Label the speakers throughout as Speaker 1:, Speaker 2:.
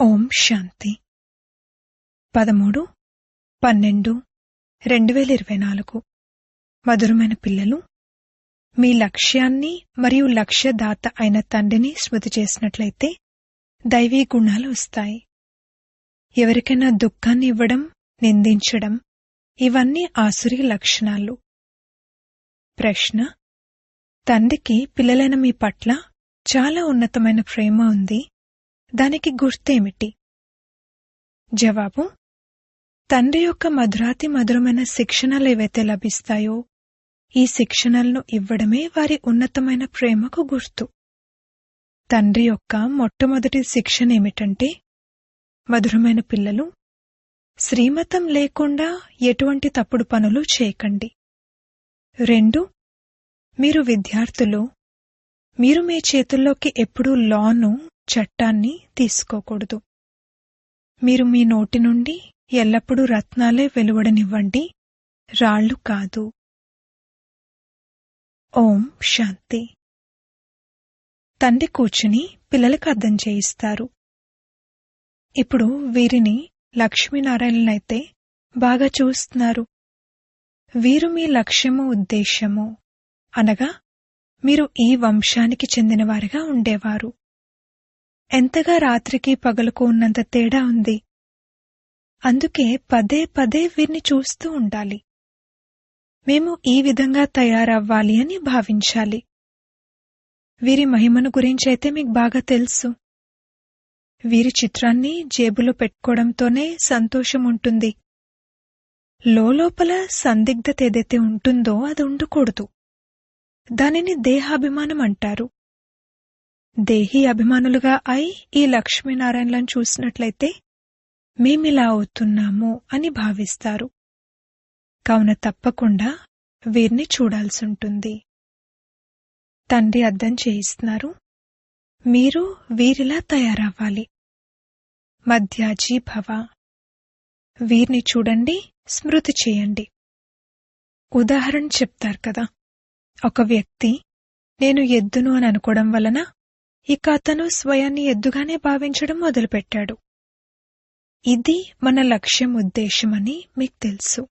Speaker 1: ఓం శాంతి 13/12/2024 మధురమైన పిల్లలు, మీ లక్ష్యాన్ని మరియు లక్ష్యదాత అయిన తండ్రిని స్మృతి చేసినట్లయితే దైవీ గుణాలు వస్తాయి. ఎవరికైనా దుఃఖాన్ని ఇవ్వడం, నిందించడం ఇవన్నీ ఆసురీ లక్షణాలు. ప్రశ్న: తండ్రికి పిల్లలైన మీ పట్ల చాలా ఉన్నతమైన ప్రేమ ఉంది, దానికి గుర్తేమిటి? జవాబు: తండ్రి యొక్క మధురాతి మధురమైన శిక్షణలు ఏవైతే లభిస్తాయో ఈ శిక్షణలను ఇవ్వడమే వారి ఉన్నతమైన ప్రేమకు గుర్తు. తండ్రి యొక్క మొట్టమొదటి శిక్షణ ఏమిటంటే, మధురమైన పిల్లలు, శ్రీమతం లేకుండా ఎటువంటి తప్పుడు పనులు చేయకండి. 2. మీరు విద్యార్థులు, మీరు మీ చేతుల్లోకి ఎప్పుడూ లాను, చట్టాన్ని తీసుకోకూడదు. మీరు మీ నోటి నుండి ఎల్లప్పుడూ రత్నాలే వెలువడనివ్వండి, రాళ్లు కాదు. ఓం శాంతి. తండ్రి కూర్చుని పిల్లలకు అర్థం చేయిస్తారు. ఇప్పుడు వీరిని లక్ష్మీనారాయణనైతే బాగా చూస్తున్నారు. వీరు మీ లక్ష్యము, ఉద్దేశ్యము, అనగా మీరు ఈ వంశానికి చెందినవారిగా ఉండేవారు. ఎంతగా రాత్రికి పగలుకు ఉన్నంత తేడా ఉంది. అందుకే పదే పదే వీరిని చూస్తూ ఉండాలి. మేము ఈ విధంగా తయారవ్వాలి అని భావించాలి. వీరి మహిమను గురించైతే మీకు బాగా తెలుసు. వీరి చిత్రాన్ని జేబులో పెట్టుకోవడంతోనే సంతోషం ఉంటుంది. లోపల సందిగ్ధత ఏదైతే ఉంటుందో అది ఉండకూడదు. దానిని దేహాభిమానం అంటారు. దేహీ అభిమానులుగా అయి ఈ లక్ష్మీనారాయణలను చూసినట్లయితే మేమిలా అవుతున్నాము అని భావిస్తారు. కావున తప్పకుండా వీరిని చూడాల్సుంటుంది. తండ్రి అర్థం చేయిస్తున్నారు, మీరు వీరిలా తయారవ్వాలి. మధ్యాజీ భవ. వీరిని చూడండి, స్మృతి చేయండి. ఉదాహరణ చెప్తారు కదా, ఒక వ్యక్తి నేను ఎద్దును అని అనుకోవడం వలన ఇక అతను స్వయాన్ని ఎద్దుగానే భావించడం మొదలుపెట్టాడు. ఇది మన లక్ష్యం, ఉద్దేశమని మీకు తెలుసు.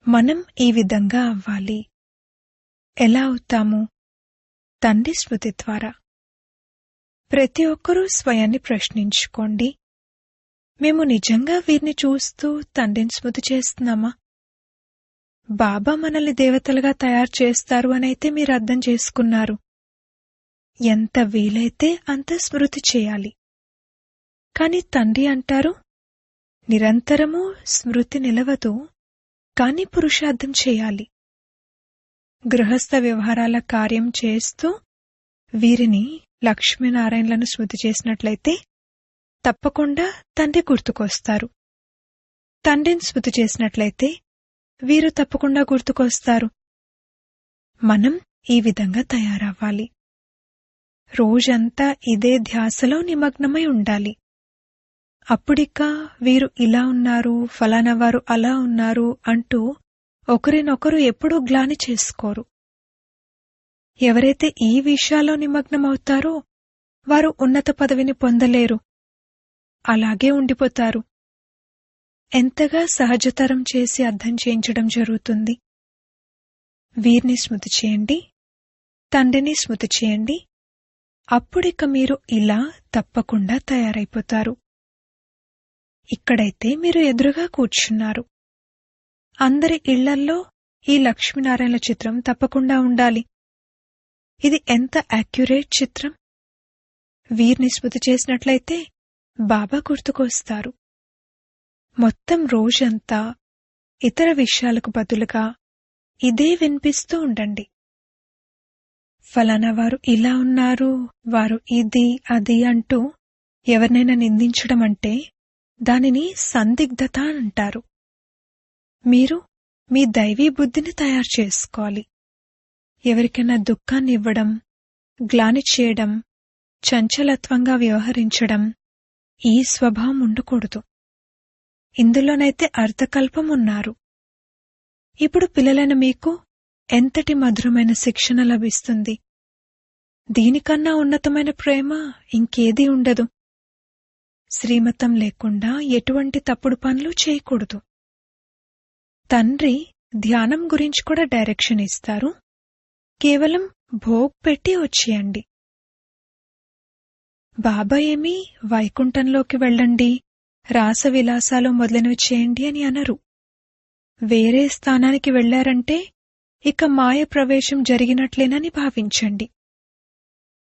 Speaker 1: మనం ఈ విధంగా అవ్వాలి. ఎలా అవుతాము? తండ్రి స్మృతి ద్వారా. ప్రతి ఒక్కరూ స్వయాన్ని ప్రశ్నించుకోండి, మేము నిజంగా వీరిని చూస్తూ తండ్రిని స్మృతి చేస్తున్నామా? బాబా మనల్ని దేవతలుగా తయారు చేస్తారు అనైతే మీరు అర్థం చేసుకున్నారు. ఎంత వీలైతే అంత స్మృతి చేయాలి. కాని తండ్రి అంటారు, నిరంతరము స్మృతి నిలవదు, కాని పురుషార్థం చేయాలి. గృహస్థ వ్యవహారాల కార్యం చేస్తూ వీరిని లక్ష్మీనారాయణలను స్మృతి చేసినట్లయితే తప్పకుండా తండ్రి గుర్తుకొస్తారు. తండ్రిని స్మృతి చేసినట్లయితే వీరు తప్పకుండా గుర్తుకొస్తారు. మనం ఈ విధంగా తయారవ్వాలి. రోజంతా ఇదే ధ్యాసలో నిమగ్నమై ఉండాలి. అప్పుడిక వీరు ఇలా ఉన్నారు, ఫలానావారు అలా ఉన్నారు అంటూ ఒకరినొకరు ఎప్పుడూ గ్లాని చేసుకోరు. ఎవరైతే ఈ విషయాల్లో నిమగ్నమవుతారో వారు ఉన్నత పదవిని పొందలేరు. అలాగే ఉండిపోతారు. ఎంతగా సహజతరం చేసి అర్థం చేయించడం జరుగుతుంది. వీరిని స్మృతి చేయండి, తండ్రిని స్మృతి చేయండి. అప్పుడిక మీరు ఇలా తప్పకుండా తయారైపోతారు. ఇక్కడైతే మీరు ఎదురుగా కూర్చున్నారు. అందరి ఇళ్లల్లో ఈ లక్ష్మీనారాయణల చిత్రం తప్పకుండా ఉండాలి. ఇది ఎంత యాక్యురేట్ చిత్రం! వీరిని స్మృతి చేసినట్లయితే బాబా గుర్తుకొస్తారు. మొత్తం రోజంతా ఇతర విషయాలకు బదులుగా ఇదే వినిపిస్తూ ఉండండి. ఫలానా వారు ఇలా ఉన్నారు, వారు ఇది అది అంటూ ఎవరినైనా నిందించడం అంటే దానిని సందిగ్ధత అంటారు. మీరు మీ దైవీ బుద్ధిని తయారు చేసుకోవాలి. ఎవరికైనా దుఃఖాన్ని ఇవ్వడం, గ్లాని చేయడం, చంచలత్వంగా వ్యవహరించడం ఈ స్వభావం ఉండకూడదు. ఇందులోనైతే అర్థకల్పం ఉన్నారు. ఇప్పుడు పిల్లలైన మీకు ఎంతటి మధురమైన శిక్షణ లభిస్తుంది. దీనికన్నా ఉన్నతమైన ప్రేమ ఇంకేదీ ఉండదు. శ్రీమతం లేకుండా ఎటువంటి తప్పుడు పనులు చేయకూడదు. తండ్రి ధ్యానం గురించి కూడా డైరెక్షన్ ఇస్తారు. కేవలం భోగ్ పెట్టి వచ్చేయండి. బాబా ఏమీ వైకుంఠంలోకి వెళ్ళండి, రాసవిలాసాలు మొదలైనవి చేయండి అని అనరు. వేరే స్థానానికి వెళ్లారంటే ఇక మాయ ప్రవేశం జరిగినట్లేనని భావించండి.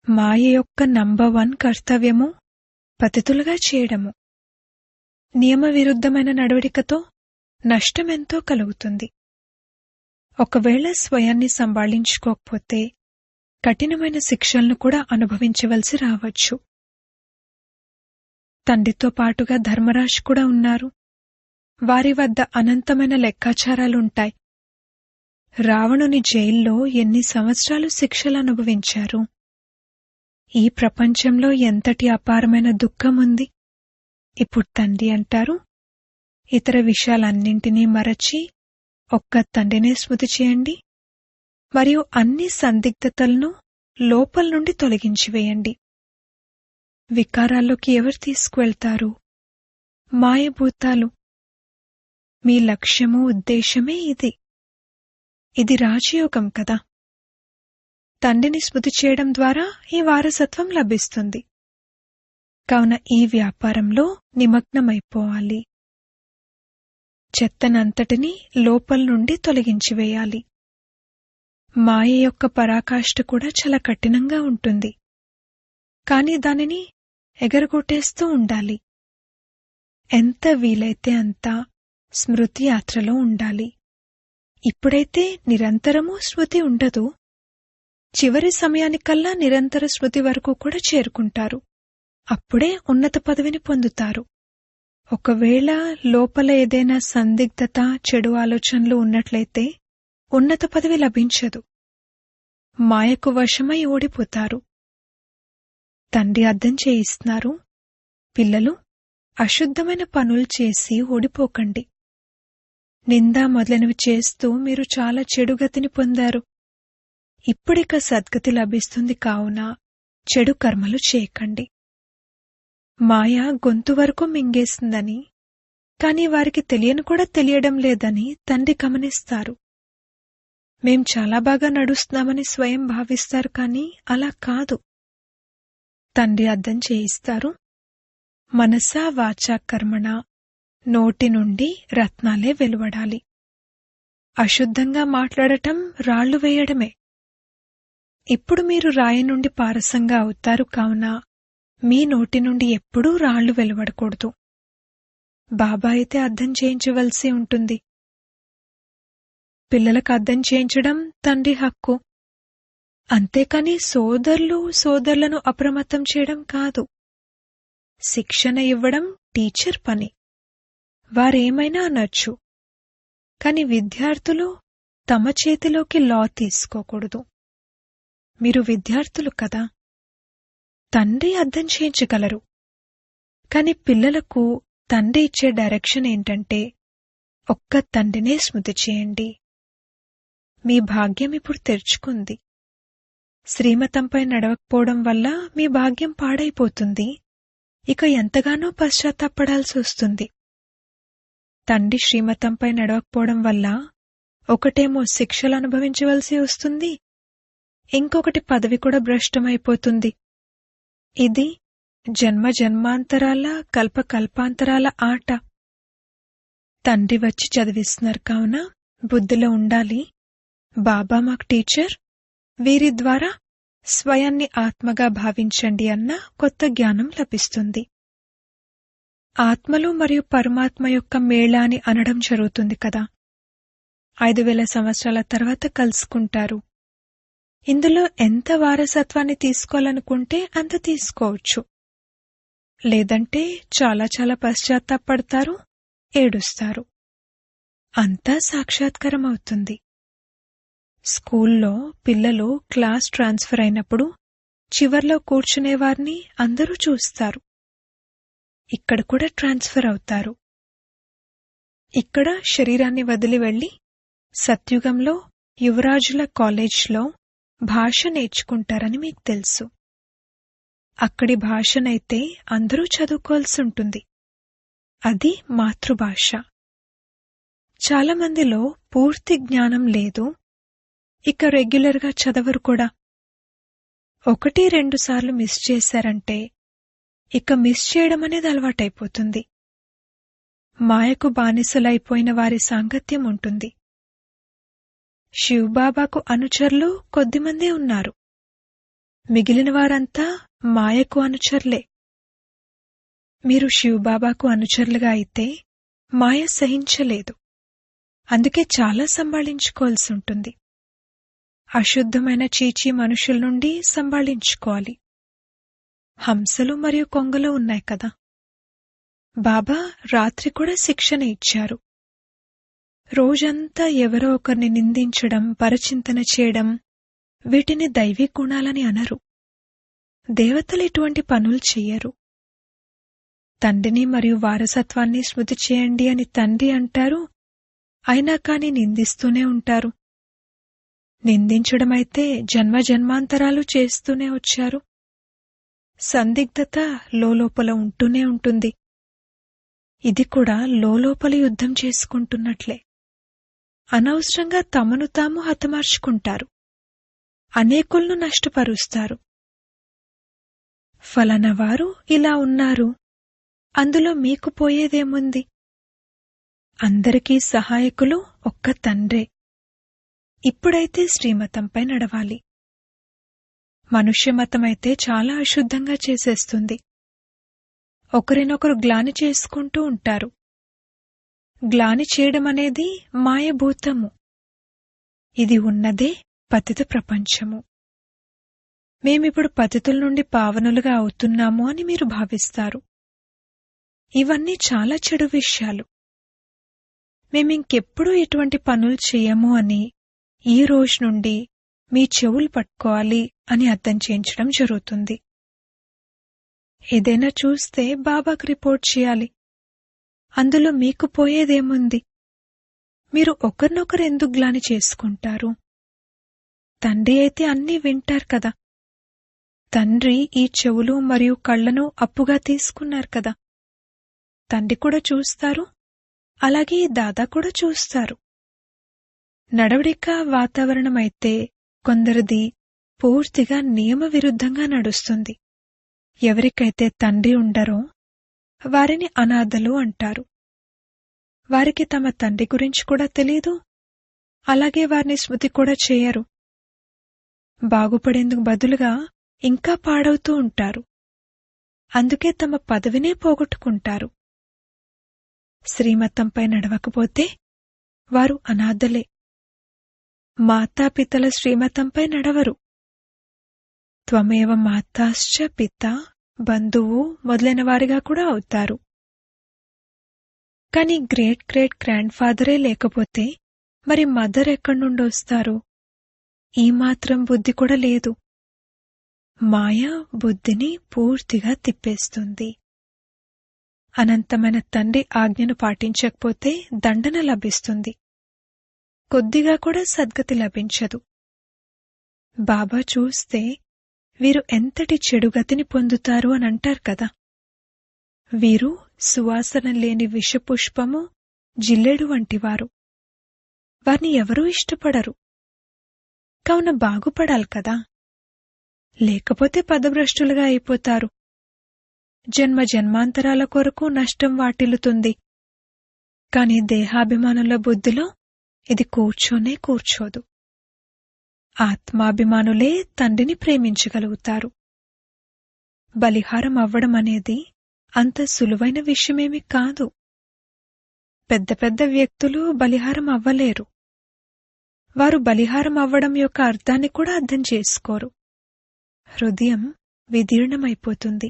Speaker 1: మాయ యొక్క నంబర్ 1 కర్తవ్యము పతితులుగా చేయడము. నియమ విరుద్ధమైన నడవడికతో నష్టమెంతో కలుగుతుంది. ఒకవేళ స్వయాన్ని సంభాళించుకోకపోతే కఠినమైన శిక్షలను కూడా అనుభవించవలసి రావచ్చు. తండ్రితో పాటుగా ధర్మరాజు కూడా ఉన్నారు. వారి వద్ద అనంతమైన లెక్కాచారాలుంటాయి. రావణుని జైల్లో ఎన్ని సంవత్సరాలు శిక్షలు అనుభవించారు. ఈ ప్రపంచంలో ఎంతటి అపారమైన దుఃఖముంది. ఇప్పుడు తండ్రి అంటారు, ఇతర విషయాలన్నింటినీ మరచి ఒక్క తండ్రినే స్మృతి చేయండి మరియు అన్ని సందిగ్ధతలను లోపల నుండి తొలగించివేయండి. వికారాల్లోకి ఎవరు తీసుకువెళ్తారు? మాయభూతాలు. మీ లక్ష్యము ఉద్దేశమే ఇది. ఇది రాజయోగం కదా. తండ్రిని స్మృతి చేయడం ద్వారా ఈ వారసత్వం లభిస్తుంది. కావున ఈ వ్యాపారంలో నిమగ్నమైపోవాలి. చెత్తనంతటినీ లోపల నుండి తొలగించివేయాలి. మాయ యొక్క పరాకాష్ఠ కూడా చాలా కఠినంగా ఉంటుంది. కాని దానిని ఎగరగొట్టేస్తూ ఉండాలి. ఎంత వీలైతే అంత స్మృతి యాత్రలో ఉండాలి. ఇప్పుడైతే నిరంతరమూ స్మృతి ఉండదు. చివరి సమయానికల్లా నిరంతర స్మృతి వరకు కూడా చేరుకుంటారు. అప్పుడే ఉన్నత పదవిని పొందుతారు. ఒకవేళ లోపల ఏదైనా సందిగ్ధత, చెడు ఆలోచనలు ఉన్నట్లయితే ఉన్నత పదవి లభించదు. మాయకు వశమై ఓడిపోతారు. తండ్రి అర్థం చేయిస్తున్నారు, పిల్లలు అశుద్ధమైన పనులు చేసి ఓడిపోకండి. నింద మొదలైనవి చేస్తూ మీరు చాలా చెడుగతిని పొందారు. ఇప్పుడిక సద్గతి లభిస్తుంది. కావున చెడు కర్మలు చేయకండి. మాయ గొంతు వరకు మింగేసిందని, కాని వారికి తెలియని కూడా తెలియడం లేదని తండ్రి గమనిస్తారు. మేం చాలా బాగా నడుస్తున్నామని స్వయం భావిస్తారు, కాని అలా కాదు. తండ్రి అర్థం చేయిస్తారు, మనసా వాచా కర్మణ నోటి నుండి రత్నాలే వెలువడాలి. అశుద్ధంగా మాట్లాడటం రాళ్లు వేయడమే. ఇప్పుడు మీరు రాయి నుండి పారసంగా అవుతారు. కావున మీ నోటి నుండి ఎప్పుడూ రాళ్లు వెలువడకూడదు. బాబా అయితే అర్థం చేయించవలసి ఉంటుంది. పిల్లలకు అర్థం చేయించడం తండ్రి హక్కు. అంతేకాని సోదరులను అప్రమత్తం చేయడం కాదు. శిక్షణ ఇవ్వడం టీచర్ పని. వారేమైనా అనొచ్చు, కాని విద్యార్థులు తమ చేతిలోకి లా తీసుకోకూడదు. మీరు విద్యార్థులు కదా. తండ్రి అర్థం చేయించగలరు. కాని పిల్లలకు తండ్రి ఇచ్చే డైరెక్షన్ ఏంటంటే, ఒక్క తండ్రినే స్మృతి చేయండి. మీ భాగ్యం ఇప్పుడు తెరుచుకుంది. శ్రీమతంపై నడవకపోవడం వల్ల మీ భాగ్యం పాడైపోతుంది. ఇక ఎంతగానో పశ్చాత్తాపడాల్సి వస్తుంది. తండ్రి శ్రీమతంపై నడవకపోవడం వల్ల ఒకటేమో శిక్షలు అనుభవించవలసి వస్తుంది, ఇంకొకటి పదవి కూడా భ్రష్టమైపోతుంది. ఇది జన్మ జన్మాంతరాల కల్పకల్పాంతరాల ఆట. తండ్రి వచ్చి చదివిస్తున్నారు కావున బుద్ధిలో ఉండాలి, బాబా మాకు టీచర్, వీరి ద్వారా స్వయాన్ని ఆత్మగా భావించండి అన్న కొత్త జ్ఞానం లభిస్తుంది. ఆత్మలు మరియు పరమాత్మ యొక్క మేళా అని అనడం జరుగుతుంది కదా. 5000 సంవత్సరాల తర్వాత కలుసుకుంటారు. ఇందులో ఎంత వారసత్వాన్ని తీసుకోవాలనుకుంటే అంత తీసుకోవచ్చు. లేదంటే చాలా చాలా పశ్చాత్తాపడతారు, ఏడుస్తారు. అంతా సాక్షాత్కారం అవుతుంది. స్కూల్లో పిల్లలు క్లాస్ ట్రాన్స్ఫర్ అయినప్పుడు చివర్లో కూర్చునేవారిని అందరూ చూస్తారు. ఇక్కడ కూడా ట్రాన్స్ఫర్ అవుతారు. ఇక్కడ శరీరాన్ని వదిలి వెళ్లి సత్యుగంలో యువరాజుల కాలేజ్లో భాష నేర్చుకుంటారని మీకు తెలుసు. అక్కడి భాషనైతే అందరూ చదువుకోవాల్సుంటుంది. అది మాతృభాష. చాలామందిలో పూర్తి జ్ఞానం లేదు, ఇక రెగ్యులర్గా చదవరు కూడా. 1-2 సార్లు మిస్ చేశారంటే ఇక మిస్ చేయడమనేది అలవాటైపోతుంది. మాయకు బానిసలైపోయిన వారి సాంగత్యం ఉంటుంది. శివబాబాకు అనుచరులు కొద్దిమందే ఉన్నారు. మిగిలిన వారంతా మాయకు అనుచరులే. మీరు శివబాబాకు అనుచరులుగా అయితే మాయ సహించలేదు. అందుకే చాలా సంభాళించుకోవాల్సుంటుంది. అశుద్ధమైన చీచీ మనుషుల నుండి సంభాళించుకోవాలి. హంసలు మరియు కొంగలు ఉన్నాయి కదా. బాబా రాత్రి కూడా శిక్షణ ఇచ్చారు. రోజంతా ఎవరో ఒకరిని నిందించడం, పరచింతన చేయడం, వీటిని దైవీ గుణాలని అనరు. దేవతలు ఇటువంటి పనులు చెయ్యరు. తండ్రిని మరియు వారసత్వాన్ని స్మృతి చేయండి అని తండ్రి అంటారు, అయినా కాని నిందిస్తూనే ఉంటారు. నిందించడమైతే జన్మజన్మాంతరాలు చేస్తూనే వచ్చారు. సందిగ్ధత లోలోపల ఉంటూనే ఉంటుంది. ఇది కూడా లోలోపల యుద్ధం చేసుకుంటున్నట్లే. అనవసరంగా తమను తాము హతమార్చుకుంటారు. అనేకులను నష్టపరుస్తారు. ఫలానవారు ఇలా ఉన్నారు, అందులో మీకు పోయేదేముంది? అందరికీ సహాయకులు ఒక్క తండ్రే. ఇప్పుడైతే శ్రీమతంపై నడవాలి. మనుష్యమతమైతే చాలా అశుద్ధంగా చేసేస్తుంది. ఒకరినొకరు గ్లాని చేసుకుంటూ ఉంటారు. గ్లాని చేయడమనేది మాయభూతము. ఇది ఉన్నదే పతిత ప్రపంచము. మేమిప్పుడు పతితుల నుండి పావనులుగా అవుతున్నాము అని మీరు భావిస్తారు. ఇవన్నీ చాలా చెడు విషయాలు. మేమింకెప్పుడూ ఇటువంటి పనులు చెయ్యము అని ఈ రోజు నుండి మీ చెవులు పట్టుకోవాలి అని అర్థం చేయించడం జరుగుతుంది. ఏదైనా చూస్తే బాబాకు రిపోర్ట్ చేయాలి. అందులో మీకు పోయేదేముంది? మీరు ఒకరినొకరు ఎందుకు గ్లాని చేసుకుంటారు? తండ్రి అయితే అన్నీ వింటారు కదా. తండ్రి ఈ చెవులు మరియు కళ్లను అప్పుగా తీసుకున్నారు కదా. తండ్రి కూడా చూస్తారు, అలాగే ఈ దాదా కూడా చూస్తారు. నడవడిక వాతావరణమైతే కొందరిది పూర్తిగా నియమ విరుద్ధంగా నడుస్తుంది. ఎవరికైతే తండ్రి ఉండరో వారిని అనాథలు అంటారు. వారికి తమ తండ్రి గురించి కూడా తెలీదు, అలాగే వారిని స్మృతి కూడా చేయరు. బాగుపడేందుకు బదులుగా ఇంకా పాడవుతూ ఉంటారు. అందుకే తమ పదవినే పోగొట్టుకుంటారు. శ్రీమతంపై నడవకపోతే వారు అనాథలే. మాతాపితల శ్రీమతంపై నడవరు. త్వమేవ మాతాశ్చ పిత, బంధువు మొదలైన వారిగా కూడా అవుతారు. కాని గ్రేట్ గ్రేట్ గ్రాండ్ ఫాదరే లేకపోతే మరి మదర్ ఎక్కడి నుండి వస్తారు? ఈ మాత్రం బుద్ధి కూడా లేదు. మాయ బుద్ధిని పూర్తిగా తిప్పేస్తుంది. అనంతమైన తండ్రి ఆజ్ఞను పాటించకపోతే దండన లభిస్తుంది. కొద్దిగా కూడా సద్గతి లభించదు. బాబా చూస్తే వీరు ఎంతటి చెడుగతిని పొందుతారు అని అంటారు కదా. వీరు సువాసన లేని విషపుష్పము, జిల్లెడు వంటివారు. వారిని ఎవరూ ఇష్టపడరు. కావున బాగుపడాలి కదా. లేకపోతే పదభ్రష్టులుగా అయిపోతారు. జన్మ జన్మాంతరాల కొరకు నష్టం వాటిల్లుతుంది. కాని దేహాభిమానుల బుద్ధిలో ఇది కూర్చోనే కూర్చోదు. ఆత్మాభిమానులే తండ్రిని ప్రేమించగలుగుతారు. బలిహారం అవ్వడం అనేది అంత సులువైన విషయమేమి కాదు. పెద్ద పెద్ద వ్యక్తులు బలిహారం అవ్వలేరు. వారు బలిహారం అవ్వడం యొక్క అర్థాన్ని కూడా అర్థం చేసుకోరు. హృదయం విదీర్ణమైపోతుంది.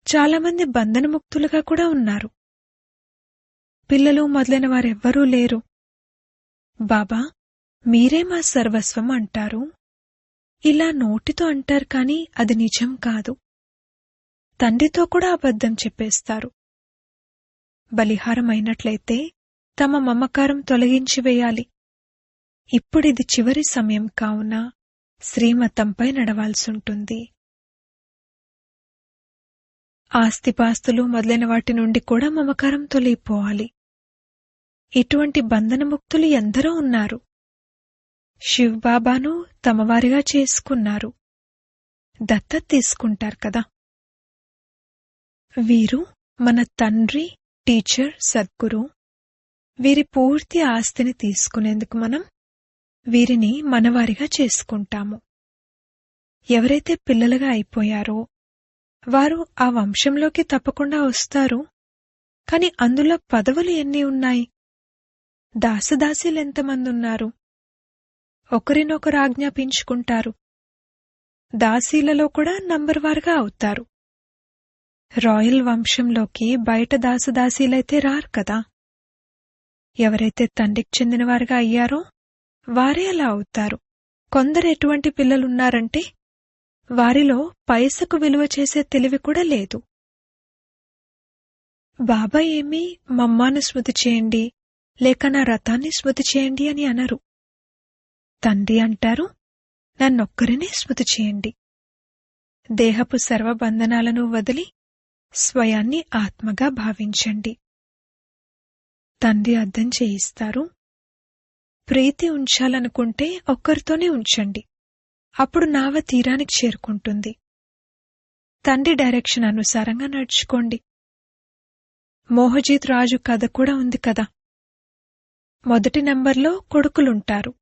Speaker 1: చాలామంది బంధనముక్తులుగా కూడా ఉన్నారు. పిల్లలు మొదలైన వారెవ్వరూ లేరు. బాబా మీరే మా సర్వస్వం అంటారు. ఇలా నోటితో అంటారు కాని అది నిజం కాదు. తండ్రితో కూడా అబద్ధం చెప్పేస్తారు. బలిహారం అయినట్లయితే తమ మమకారం తొలగించి వేయాలి. ఇప్పుడిది చివరి సమయం కావున శ్రీమతంపై నడవాల్సుంటుంది. ఆస్తిపాస్తులు మొదలైన వాటి నుండి కూడా మమకారం తొలగిపోవాలి. ఇటువంటి బంధనముక్తులు ఎందరో ఉన్నారు. శివబాబాను తమవారిగా చేసుకున్నారు. దత్తత తీసుకుంటారు కదా. వీరు మన తండ్రి, టీచర్, సద్గురు. వీరి పూర్తి ఆస్తిని తీసుకునేందుకు మనం వీరిని మనవారిగా చేసుకుంటాము. ఎవరైతే పిల్లలుగా అయిపోయారో వారు ఆ వంశంలోకి తప్పకుండా వస్తారు. కాని అందులో పదవులు ఎన్ని ఉన్నాయి? దాసదాసీలెంతమందున్నారు? ఒకరినొకరు ఆజ్ఞాపించుకుంటారు. దాసీలలో కూడా నంబర్వారుగా అవుతారు. రాయల్ వంశంలోకి బయట దాసదాసీలైతే రారు కదా. ఎవరైతే తండ్రికి చెందినవారుగా అయ్యారో వారే అలా అవుతారు. కొందరు ఎటువంటి పిల్లలున్నారంటే వారిలో పైసకు విలువ చేసే తెలివి కూడా లేదు. బాబా ఏమీ మమ్మాను స్మృతి చేయండి, లేక నా రథాన్ని స్మృతి చేయండి అని అనరు. తండ్రి అంటారు, నన్నొక్కరినే స్మృతి చేయండి. దేహపు సర్వబంధనాలను వదిలి స్వయాన్ని ఆత్మగా భావించండి. తండ్రి అర్థం చేయిస్తారు. ప్రీతి ఉంచాలనుకుంటే ఒక్కరితోనే ఉంచండి. అప్పుడు నావ తీరానికి చేరుకుంటుంది. తండ్రి డైరెక్షన్ అనుసారంగా నడుచుకోండి. మోహజీత్ రాజు కథ కూడా ఉంది కదా. మొదటి నంబర్లో కొడుకులుంటారు.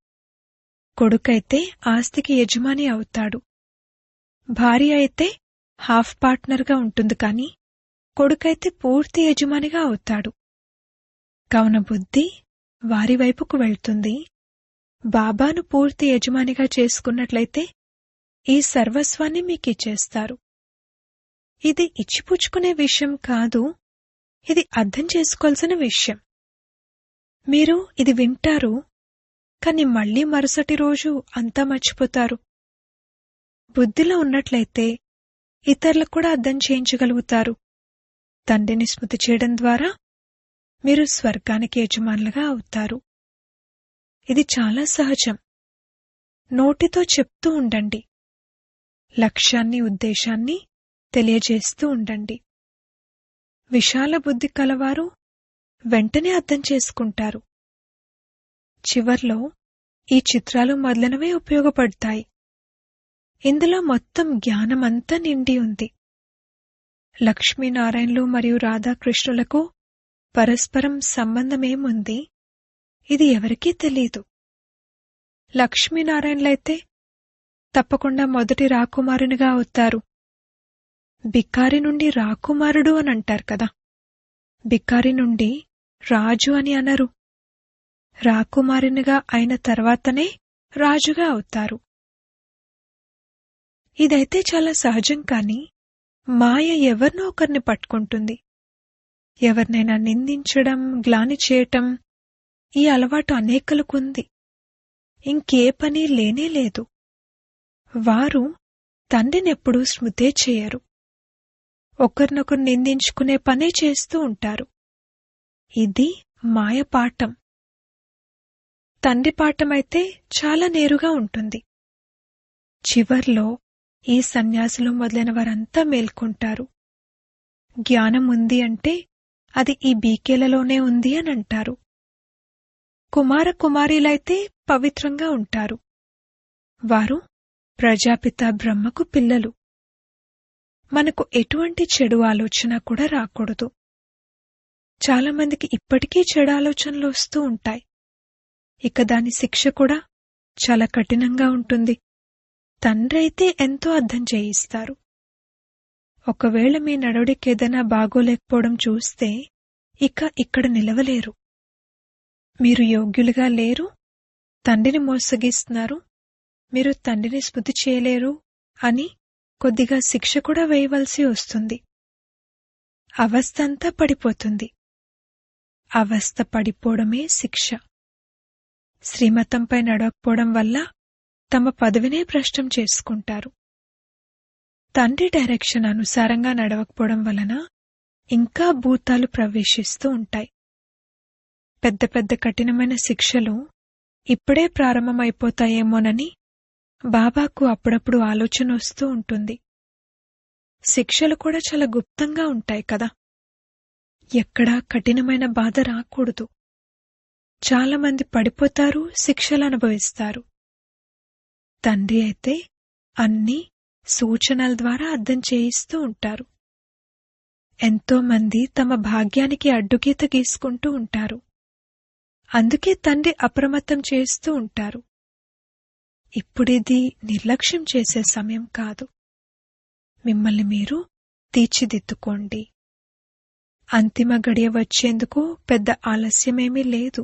Speaker 1: కొడుకైతే ఆస్తికి యజమాని అవుతాడు. భార్య అయితే హాఫ్ పార్ట్నర్గా ఉంటుంది, కాని కొడుకైతే పూర్తి యజమానిగా అవుతాడు. కావున బుద్ధి వారి వైపుకు వెళ్తుంది. బాబాను పూర్తి యజమానిగా చేసుకున్నట్లయితే ఈ సర్వస్వాన్ని మీకిచ్చేస్తారు. ఇది ఇచ్చిపుచ్చుకునే విషయం కాదు, ఇది అర్థం చేసుకోవాల్సిన విషయం. మీరు ఇది వింటారు, కాని మళ్లీ మరుసటి రోజు అంతా మర్చిపోతారు. బుద్ధిలో ఉన్నట్లయితే ఇతరులకు కూడా అర్థం చేయించగలుగుతారు. తండ్రిని స్మృతి చేయడం ద్వారా మీరు స్వర్గానికి యజమానులుగా అవుతారు. ఇది చాలా సహజం. నోటితో చెప్తూ ఉండండి. లక్ష్యాన్ని, ఉద్దేశాన్ని తెలియజేస్తూ ఉండండి. విశాల బుద్ధి కలవారు వెంటనే అర్థం చేసుకుంటారు. చివర్లో ఈ చిత్రాలు మొదలైనవే ఉపయోగపడతాయి. ఇందులో మొత్తం జ్ఞానమంతా నిండి ఉంది. లక్ష్మీనారాయణలు మరియు రాధాకృష్ణులకు పరస్పరం సంబంధమేముంది? ఇది ఎవరికీ తెలీదు. లక్ష్మీనారాయణలైతే తప్పకుండా మొదటి రాకుమారునిగా అవుతారు. బిక్కారి నుండి రాకుమారుడు అని అంటారు కదా. బిక్కారి నుండి రాజు అని అనరు. రాకుమారునిగా అయిన తర్వాతనే రాజుగా అవుతారు. ఇదైతే చాలా సహజం. కాని మాయ ఎవరినో ఒకరిని పట్టుకుంటుంది. ఎవరినైనా నిందించడం, గ్లాని చేయటం, ఈ అలవాటు అనేకులకుంది. ఇంకే పని లేనేలేదు. వారు తండ్రినెప్పుడూ స్మృతే చేయరు. ఒకరినొకరు నిందించుకునే పనే చేస్తూ ఉంటారు. ఇది మాయ పాఠం. తండ్రి పాఠమైతే చాలా నేరుగా ఉంటుంది. చివర్లో ఈ సన్యాసులు మొదలైన వారంతా మేల్కొంటారు. జ్ఞానం ఉంది అంటే అది ఈ బీకేలలోనే ఉంది అని అంటారు. కుమార కుమారీలైతే పవిత్రంగా ఉంటారు. వారు ప్రజాపిత బ్రహ్మకు పిల్లలు. మనకు ఎటువంటి చెడు ఆలోచన కూడా రాకూడదు. చాలామందికి ఇప్పటికీ చెడు ఆలోచనలు వస్తూ ఉంటాయి. ఇక దాని శిక్ష కూడా చాలా కఠినంగా ఉంటుంది. తండ్రి అయితే ఎంతో అర్థం చేయిస్తారు. ఒకవేళ మీ నడవడికేదైనా బాగోలేకపోవడం చూస్తే ఇక ఇక్కడ నిలవలేరు. మీరు యోగ్యులుగా లేరు, తండ్రిని మోసగిస్తున్నారు, మీరు తండ్రిని స్మృతి చేయలేరు అని కొద్దిగా శిక్ష కూడా వేయవలసి వస్తుంది. అవస్థంతా పడిపోతుంది. అవస్థ పడిపోవడమే శిక్ష. శ్రీమతంపై నడవకపోవడం వల్ల తమ పదవినే భ్రష్టం చేసుకుంటారు. తండ్రి డైరెక్షన్ అనుసారంగా నడవకపోవడం వలన ఇంకా భూతాలు ప్రవేశిస్తూ ఉంటాయి. పెద్ద పెద్ద కఠినమైన శిక్షలు ఇప్పుడే ప్రారంభమైపోతాయేమోనని బాబాకు అప్పుడప్పుడు ఆలోచన వస్తూ ఉంటుంది. శిక్షలు కూడా చాలా గుప్తంగా ఉంటాయి కదా. ఎక్కడా కఠినమైన బాధ రాకూడదు. చాలామంది పడిపోతారు, శిక్షలు అనుభవిస్తారు. తండ్రి అయితే అన్నీ సూచనల ద్వారా అర్థం చేయిస్తూ ఉంటారు. ఎంతో మంది తమ భాగ్యానికి అడ్డుగీత గీసుకుంటూ ఉంటారు. అందుకే తండ్రి అప్రమత్తం చేస్తూ ఉంటారు. ఇప్పుడిది నిర్లక్ష్యం చేసే సమయం కాదు. మిమ్మల్ని మీరు తీర్చిదిద్దుకోండి. అంతిమ గడియ వచ్చేందుకు పెద్ద ఆలస్యమేమీ లేదు.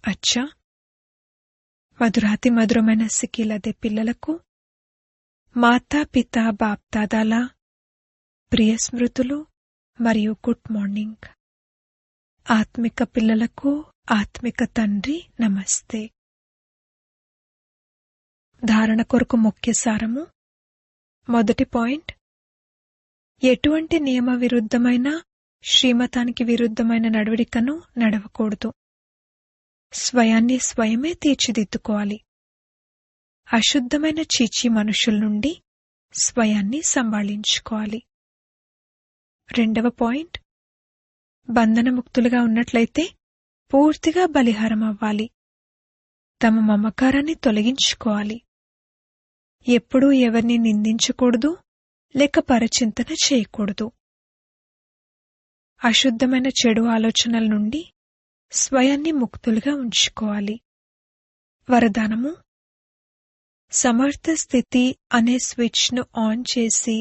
Speaker 1: అచ్చా, మధురాతి మధురమైన సిక్కిలదే పిల్లలకు మాతా పితా బాప్దాదాల ప్రియ స్మృతులు మరియు గుడ్ మార్నింగ్. ఆత్మిక పిల్లలకు ఆత్మిక తండ్రి నమస్తే. ధారణ కొరకు ముఖ్య సారము. మొదటి పాయింట్, ఎటువంటి నియమ విరుద్ధమైన, శ్రీమతానికి విరుద్ధమైన నడవడికను నడవకూడదు. స్వయాన్ని స్వయమే తీర్చిదిద్దుకోవాలి. అశుద్ధమైన చీచీ మనుషుల నుండి స్వయాన్ని సంభాళించుకోవాలి. రెండవ పాయింట్, బంధనముక్తులుగా ఉన్నట్లయితే పూర్తిగా బలిహారం అవ్వాలి. తమ మమకారాన్ని తొలగించుకోవాలి. ఎప్పుడూ ఎవరిని నిందించకూడదు, లేక పరచింతన చేయకూడదు. అశుద్ధమైన చెడు ఆలోచనల నుండి స్వయాన్ని ముక్తులుగా ఉంచుకోవాలి. వరదానము: సమర్థ స్థితి అనే స్విచ్ను ఆన్ చేసి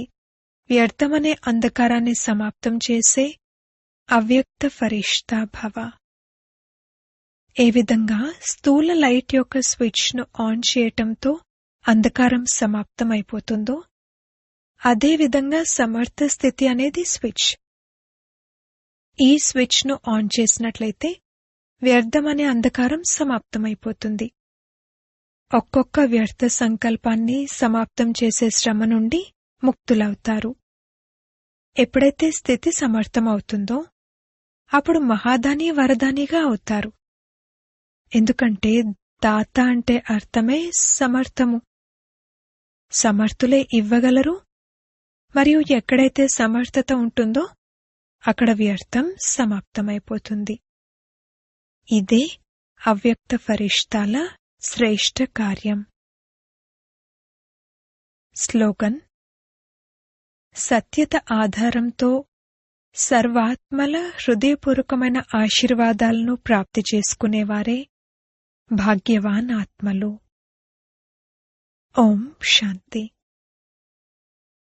Speaker 1: వ్యర్థమనే అంధకారాన్ని సమాప్తం చేసే అవ్యక్త ఫరిష్తా భవ. ఏ విధంగా స్థూల లైట్ యొక్క స్విచ్ను ఆన్ చేయటంతో అంధకారం సమాప్తమైపోతుందో, అదేవిధంగా సమర్థ స్థితి అనేది స్విచ్. ఈ స్విచ్ను ఆన్ చేసినట్లయితే వ్యర్థమనే అంధకారం సమాప్తమైపోతుంది. ఒక్కొక్క వ్యర్థ సంకల్పాన్ని సమాప్తం చేసే శ్రమ నుండి ముక్తులవుతారు. ఎప్పుడైతే స్థితి సమర్థమవుతుందో అప్పుడు మహాదాని వరదానిగా అవుతారు. ఎందుకంటే దాత అంటే అర్థమే సమర్థము. సమర్థులే ఇవ్వగలరు. మరియు ఎక్కడైతే సమర్థత ఉంటుందో అక్కడ వ్యర్థం సమాప్తమైపోతుంది. ఇదే అవ్యక్త ఫరిష్తాల శ్రేష్ఠ కార్యం. స్లోగన్: సత్యత ఆధారంతో సర్వాత్మల హృదయపూర్వకమైన ఆశీర్వాదాలను ప్రాప్తి చేసుకునేవారే భాగ్యవాన్ ఆత్మలు. ఓం శాంతి.